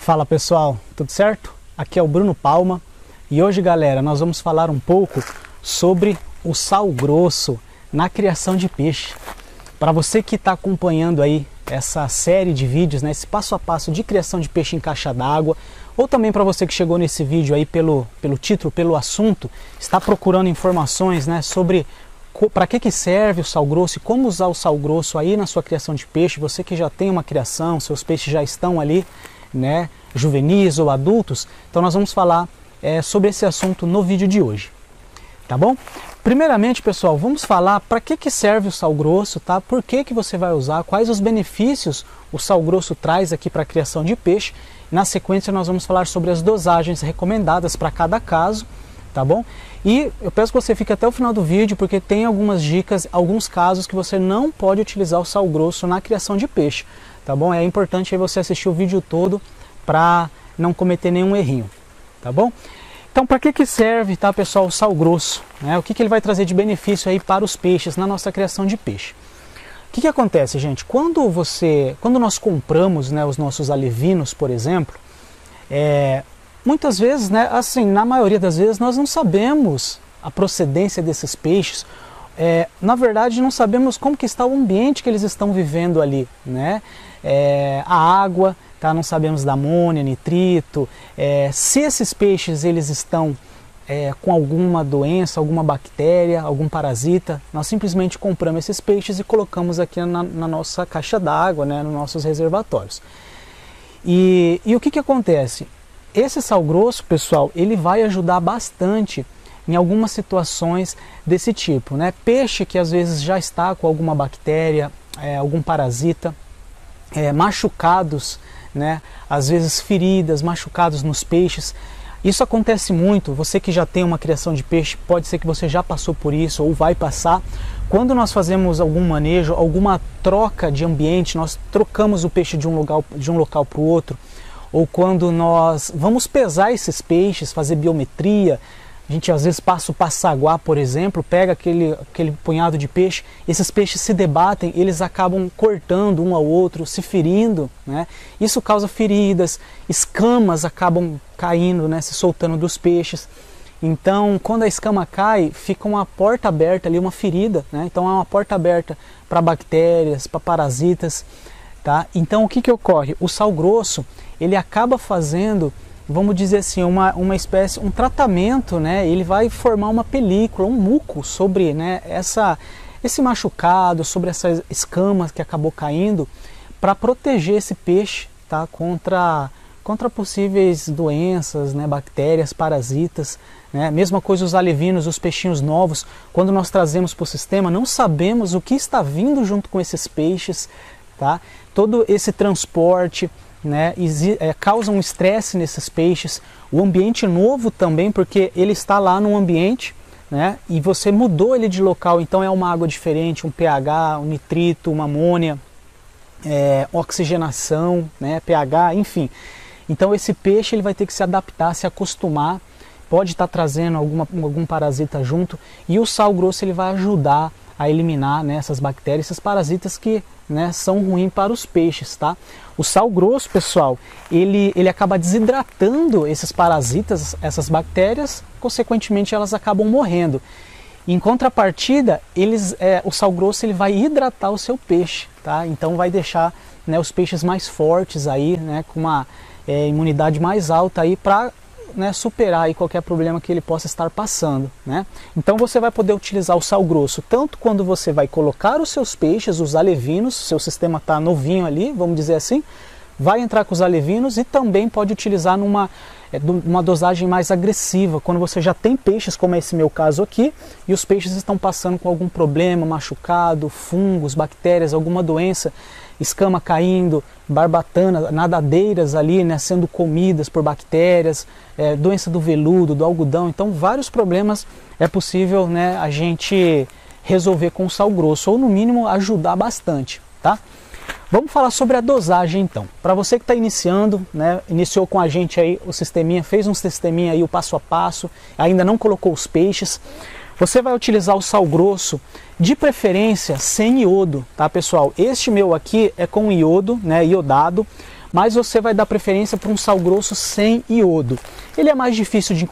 Fala pessoal, tudo certo? Aqui é o Bruno Palma e hoje, galera, nós vamos falar um pouco sobre o sal grosso na criação de peixe. Para você que está acompanhando aí essa série de vídeos, né, esse passo a passo de criação de peixe em caixa d'água, ou também para você que chegou nesse vídeo aí pelo título, pelo assunto, está procurando informações, né, sobre para que serve o sal grosso e como usar o sal grosso aí na sua criação de peixe. Você que já tem uma criação, seus peixes já estão ali, né, juvenis ou adultos, então nós vamos falar sobre esse assunto no vídeo de hoje, tá bom? Primeiramente, pessoal, vamos falar para que serve o sal grosso, tá? Por que você vai usar, quais os benefícios o sal grosso traz aqui para a criação de peixe. Na sequência nós vamos falar sobre as dosagens recomendadas para cada caso, tá bom? E eu peço que você fique até o final do vídeo, porque tem algumas dicas, alguns casos que você não pode utilizar o sal grosso na criação de peixe, tá bom? É importante aí você assistir o vídeo todo para não cometer nenhum errinho, tá bom? Então, para que serve, tá, pessoal, o sal grosso, né? O que ele vai trazer de benefício aí para os peixes na nossa criação de peixe? O que acontece, gente? Quando nós compramos, né, os nossos alevinos, por exemplo, muitas vezes, né, assim, na maioria das vezes, nós não sabemos a procedência desses peixes. Na verdade, não sabemos como que está o ambiente que eles estão vivendo ali, né? A água, tá? Não sabemos da amônia, nitrito, se esses peixes eles estão com alguma doença, alguma bactéria, algum parasita. Nós simplesmente compramos esses peixes e colocamos aqui na nossa caixa d'água, né, nos nossos reservatórios. E o que acontece? Esse sal grosso, pessoal, ele vai ajudar bastante em algumas situações desse tipo, né? Peixe que às vezes já está com alguma bactéria, algum parasita, machucados, né? Às vezes feridas, machucados nos peixes. Isso acontece muito. Você que já tem uma criação de peixe, pode ser que você já passou por isso ou vai passar. Quando nós fazemos algum manejo, alguma troca de ambiente, nós trocamos o peixe de um local para o outro, ou quando nós vamos pesar esses peixes, fazer biometria, a gente às vezes passa o passaguá, por exemplo, pega aquele punhado de peixe, esses peixes se debatem, eles acabam cortando um ao outro, se ferindo, né? Isso causa feridas, escamas acabam caindo, né, se soltando dos peixes. Então, quando a escama cai, fica uma porta aberta ali, uma ferida, né? Então é uma porta aberta para bactérias, para parasitas, tá? Então o que ocorre? O sal grosso, ele acaba fazendo, vamos dizer assim, uma espécie, um tratamento, né? Ele vai formar uma película, um muco sobre, né, esse machucado, sobre essas escamas que acabou caindo, para proteger esse peixe, tá, contra possíveis doenças, né, bactérias, parasitas, né? Mesma coisa os alevinos, os peixinhos novos, quando nós trazemos para o sistema, não sabemos o que está vindo junto com esses peixes, tá? Todo esse transporte, né, causa um estresse nesses peixes, o ambiente novo também, porque ele está lá num ambiente, né, e você mudou ele de local, então é uma água diferente, um pH, um nitrito, uma amônia, oxigenação, né, pH, enfim. Então esse peixe ele vai ter que se adaptar, se acostumar, pode estar trazendo algum parasita junto, e o sal grosso ele vai ajudar a eliminar, né, essas bactérias, esses parasitas que, né, são ruins para os peixes, tá? O sal grosso, pessoal, ele acaba desidratando esses parasitas, essas bactérias, consequentemente elas acabam morrendo. Em contrapartida, o sal grosso ele vai hidratar o seu peixe, tá? Então vai deixar, né, os peixes mais fortes aí, né, com uma imunidade mais alta aí para, né, superar aí qualquer problema que ele possa estar passando, né? Então você vai poder utilizar o sal grosso tanto quando você vai colocar os seus peixes, os alevinos, seu sistema está novinho ali, vamos dizer assim, vai entrar com os alevinos, e também pode utilizar numa dosagem mais agressiva, quando você já tem peixes, como é esse meu caso aqui, e os peixes estão passando com algum problema, machucado, fungos, bactérias, alguma doença, escama caindo, barbatana, nadadeiras ali, né, sendo comidas por bactérias, doença do veludo, do algodão. Então vários problemas é possível, né, a gente resolver com o sal grosso, ou no mínimo ajudar bastante, tá? Vamos falar sobre a dosagem então. Para você que está iniciando, né, iniciou com a gente aí o sisteminha, fez um sisteminha aí o passo a passo, ainda não colocou os peixes, você vai utilizar o sal grosso, de preferência sem iodo, tá, pessoal? Este meu aqui é com iodo, né, iodado, mas você vai dar preferência para um sal grosso sem iodo. Ele é mais difícil de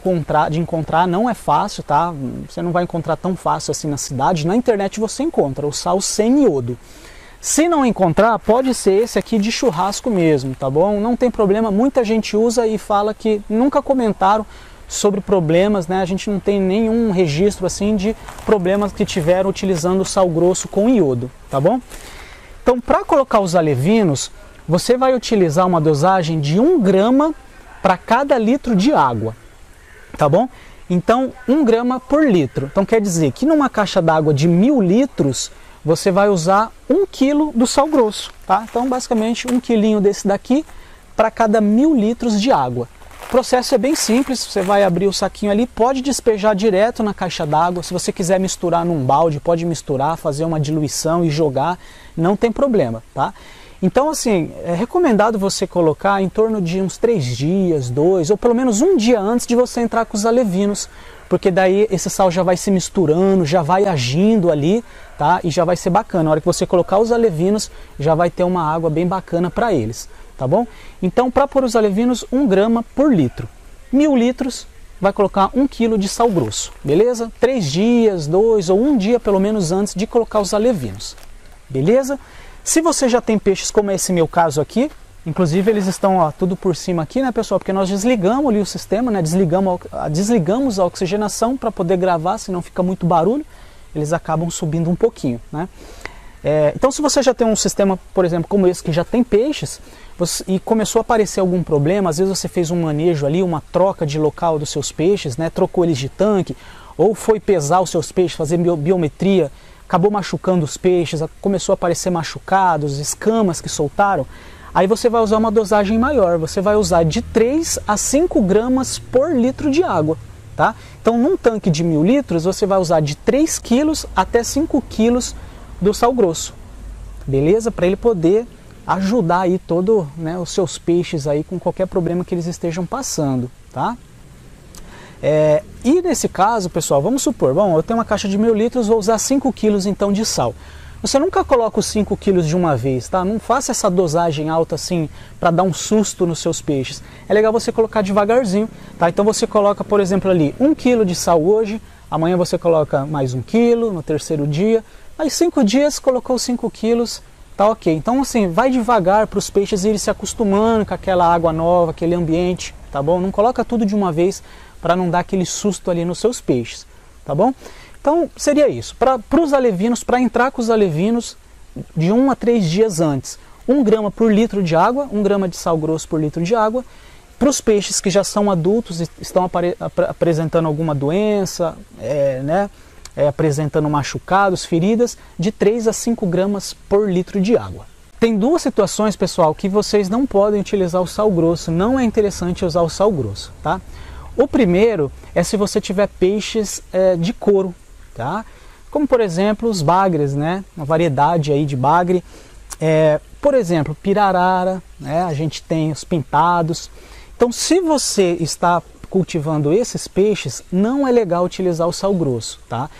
encontrar, não é fácil, tá? Você não vai encontrar tão fácil assim na cidade. Na internet você encontra o sal sem iodo. Se não encontrar, pode ser esse aqui de churrasco mesmo, tá bom? Não tem problema, muita gente usa e fala que nunca comentaram sobre problemas, né? A gente não tem nenhum registro assim de problemas que tiveram utilizando sal grosso com iodo, tá bom? Então, para colocar os alevinos, você vai utilizar uma dosagem de 1 grama para cada litro de água, tá bom? Então, 1 grama por litro. Então, quer dizer que numa caixa d'água de 1000 litros, você vai usar 1 quilo do sal grosso, tá? Então, basicamente, 1 quilinho desse daqui para cada 1000 litros de água. O processo é bem simples, você vai abrir o saquinho ali, pode despejar direto na caixa d'água. Se você quiser misturar num balde, pode misturar, fazer uma diluição e jogar, não tem problema, tá? Então, assim, é recomendado você colocar em torno de uns 3 dias, 2, ou pelo menos 1 dia antes de você entrar com os alevinos, porque daí esse sal já vai se misturando, já vai agindo ali, tá? E já vai ser bacana. Na hora que você colocar os alevinos, já vai ter uma água bem bacana para eles, tá bom? Então, para pôr os alevinos, 1 grama por litro. 1000 litros, vai colocar 1 quilo de sal grosso, beleza? 3 dias, 2 ou 1 dia pelo menos antes de colocar os alevinos, beleza? Se você já tem peixes como esse meu caso aqui, inclusive eles estão ó, tudo por cima aqui, né, pessoal? Porque nós desligamos ali o sistema, né? Desligamos a oxigenação para poder gravar, senão fica muito barulho. Eles acabam subindo um pouquinho, né? Então, se você já tem um sistema, por exemplo, como esse, que já tem peixes, e começou a aparecer algum problema, às vezes você fez um manejo ali, uma troca de local dos seus peixes, né? Trocou eles de tanque, ou foi pesar os seus peixes, fazer biometria, acabou machucando os peixes, começou a aparecer machucados, escamas que soltaram, aí você vai usar uma dosagem maior, você vai usar de 3 a 5 gramas por litro de água, tá? Então, num tanque de 1000 litros, você vai usar de 3 quilos até 5 quilos do sal grosso, beleza? Para ele poder ajudar aí todo, né, os seus peixes aí com qualquer problema que eles estejam passando, tá? E nesse caso, pessoal, vamos supor, bom, eu tenho uma caixa de 1000 litros, vou usar 5 quilos então de sal. Você nunca coloca os 5 quilos de uma vez, tá? Não faça essa dosagem alta assim para dar um susto nos seus peixes. É legal você colocar devagarzinho, tá? Então você coloca, por exemplo, ali 1 quilo de sal hoje, amanhã você coloca mais 1 quilo, no terceiro dia, aí 5 dias colocou 5 quilos, tá ok. Então assim, vai devagar para os peixes irem se acostumando com aquela água nova, aquele ambiente, tá bom? Não coloca tudo de uma vez para não dar aquele susto ali nos seus peixes, tá bom? Então seria isso. Para os alevinos, para entrar com os alevinos, de 1 a 3 dias antes, 1 grama por litro de água, 1 grama de sal grosso por litro de água. Para os peixes que já são adultos e estão apresentando alguma doença, apresentando machucados, feridas, de 3 a 5 gramas por litro de água. Tem duas situações, pessoal, que vocês não podem utilizar o sal grosso, não é interessante usar o sal grosso, tá? O primeiro é se você tiver peixes de couro, tá? Como por exemplo os bagres, né? Uma variedade aí de bagre. Por exemplo, pirarara, né? A gente tem os pintados. Então, se você está cultivando esses peixes, não é legal utilizar o sal grosso, tá?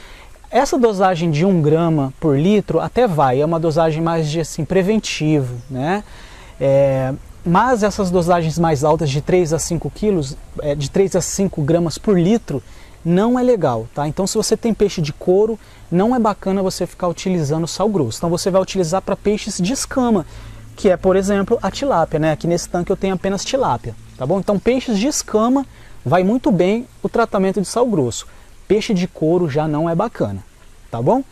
Essa dosagem de 1 grama por litro até vai, é uma dosagem mais de assim, preventivo, né? Mas essas dosagens mais altas de 3 a 5 quilos, de 3 a 5 gramas por litro, não é legal, tá? Então, se você tem peixe de couro, não é bacana você ficar utilizando sal grosso. Então, você vai utilizar para peixes de escama, que é, por exemplo, a tilápia, né? Aqui nesse tanque eu tenho apenas tilápia, tá bom? Então, peixes de escama, vai muito bem o tratamento de sal grosso. Peixe de couro já não é bacana, tá bom?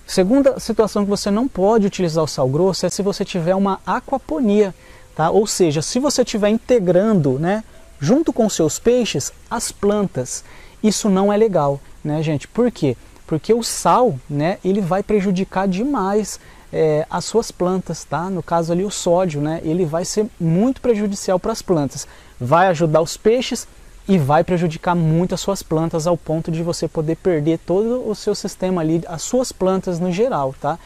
Segunda situação que você não pode utilizar o sal grosso é se você tiver uma aquaponia, tá? Ou seja, se você estiver integrando, né, junto com seus peixes, as plantas. Isso não é legal, né, gente? Por quê? Porque o sal, né, ele vai prejudicar demais as suas plantas, tá? No caso ali o sódio, né, ele vai ser muito prejudicial para as plantas. Vai ajudar os peixes e vai prejudicar muito as suas plantas ao ponto de você poder perder todo o seu sistema ali, as suas plantas no geral, tá?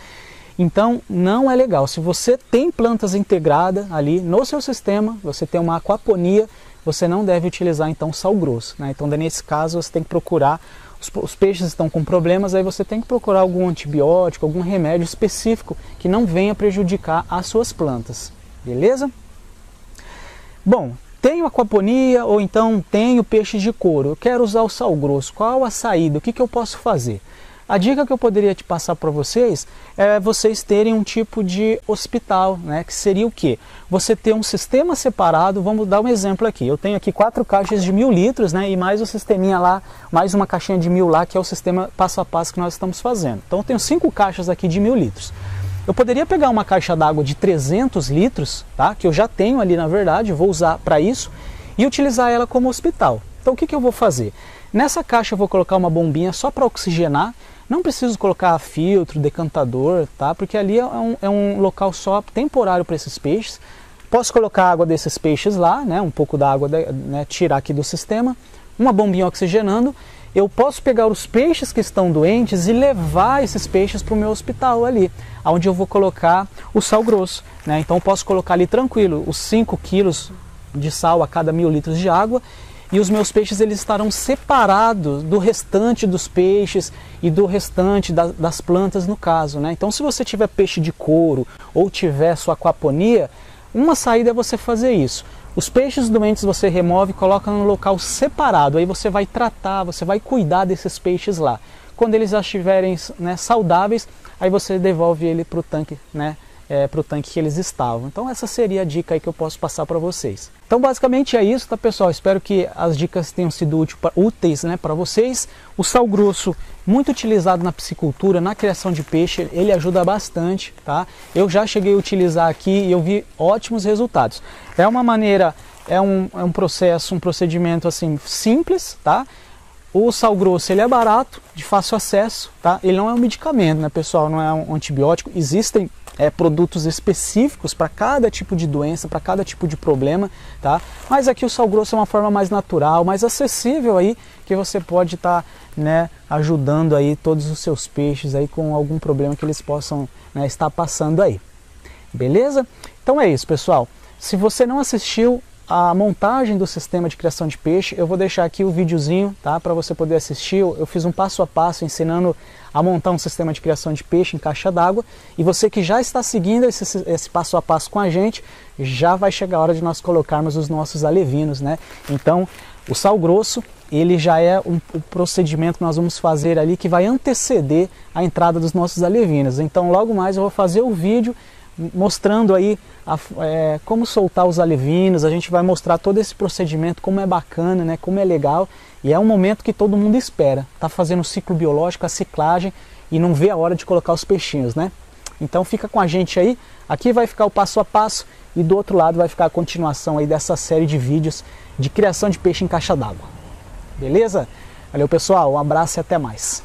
Então não é legal. Se você tem plantas integradas ali no seu sistema, você tem uma aquaponia, você não deve utilizar então sal grosso, né? Então nesse caso você tem que procurar, os peixes estão com problemas, aí você tem que procurar algum antibiótico, algum remédio específico que não venha prejudicar as suas plantas, beleza? Bom, tenho aquaponia ou então tenho peixes de couro, eu quero usar o sal grosso, qual a saída, o que eu posso fazer? A dica que eu poderia te passar para vocês é vocês terem um tipo de hospital, né? Que seria o quê? Você ter um sistema separado, vamos dar um exemplo aqui. Eu tenho aqui 4 caixas de 1000 litros, né? E mais o sisteminha lá, mais uma caixinha de 1000 lá, que é o sistema passo a passo que nós estamos fazendo. Então eu tenho 5 caixas aqui de 1000 litros. Eu poderia pegar uma caixa d'água de 300 litros, tá? Que eu já tenho ali na verdade, vou usar para isso, e utilizar ela como hospital. Então o que eu vou fazer? Nessa caixa eu vou colocar uma bombinha só para oxigenar. Não preciso colocar filtro, decantador, tá? Porque ali é um local só temporário para esses peixes. Posso colocar água desses peixes lá, né? Um pouco da água, né? Tirar aqui do sistema. Uma bombinha oxigenando. Eu posso pegar os peixes que estão doentes e levar esses peixes para o meu hospital ali, onde eu vou colocar o sal grosso, né? Então eu posso colocar ali tranquilo os 5 quilos de sal a cada 1000 litros de água. E os meus peixes eles estarão separados do restante dos peixes e do restante das plantas no caso, né? Então se você tiver peixe de couro ou tiver sua aquaponia, uma saída é você fazer isso. Os peixes doentes você remove e coloca num local separado, aí você vai tratar, você vai cuidar desses peixes lá. Quando eles já estiverem, né, saudáveis, aí você devolve ele para o tanque, né? Para o tanque que eles estavam. Então essa seria a dica aí que eu posso passar para vocês. Então basicamente é isso, tá pessoal? Espero que as dicas tenham sido úteis, né, para vocês. O sal grosso, muito utilizado na piscicultura, na criação de peixe, ele ajuda bastante, tá? Eu já cheguei a utilizar aqui e eu vi ótimos resultados. É uma maneira, é um procedimento assim simples, tá? O sal grosso ele é barato, de fácil acesso, tá? Ele não é um medicamento, né, pessoal? Não é um antibiótico. Existem produtos específicos para cada tipo de doença, para cada tipo de problema, tá? Mas aqui o sal grosso é uma forma mais natural, mais acessível aí, que você pode estar, né, ajudando aí todos os seus peixes aí com algum problema que eles possam, né, estar passando aí. Beleza? Então é isso, pessoal. Se você não assistiu a montagem do sistema de criação de peixe, eu vou deixar aqui o videozinho, tá, para você poder assistir. Eu fiz um passo a passo ensinando a montar um sistema de criação de peixe em caixa d'água, e você que já está seguindo esse passo a passo com a gente, já vai chegar a hora de nós colocarmos os nossos alevinos, né? Então, o sal grosso, ele já é o procedimento que nós vamos fazer ali, que vai anteceder a entrada dos nossos alevinos. Então, logo mais eu vou fazer o vídeo mostrando aí como soltar os alevinos. A gente vai mostrar todo esse procedimento, como é bacana, né, como é legal, e é um momento que todo mundo espera, tá fazendo o ciclo biológico, a ciclagem, e não vê a hora de colocar os peixinhos, né? Então fica com a gente aí, aqui vai ficar o passo a passo, e do outro lado vai ficar a continuação aí dessa série de vídeos de criação de peixe em caixa d'água. Beleza? Valeu pessoal, um abraço e até mais.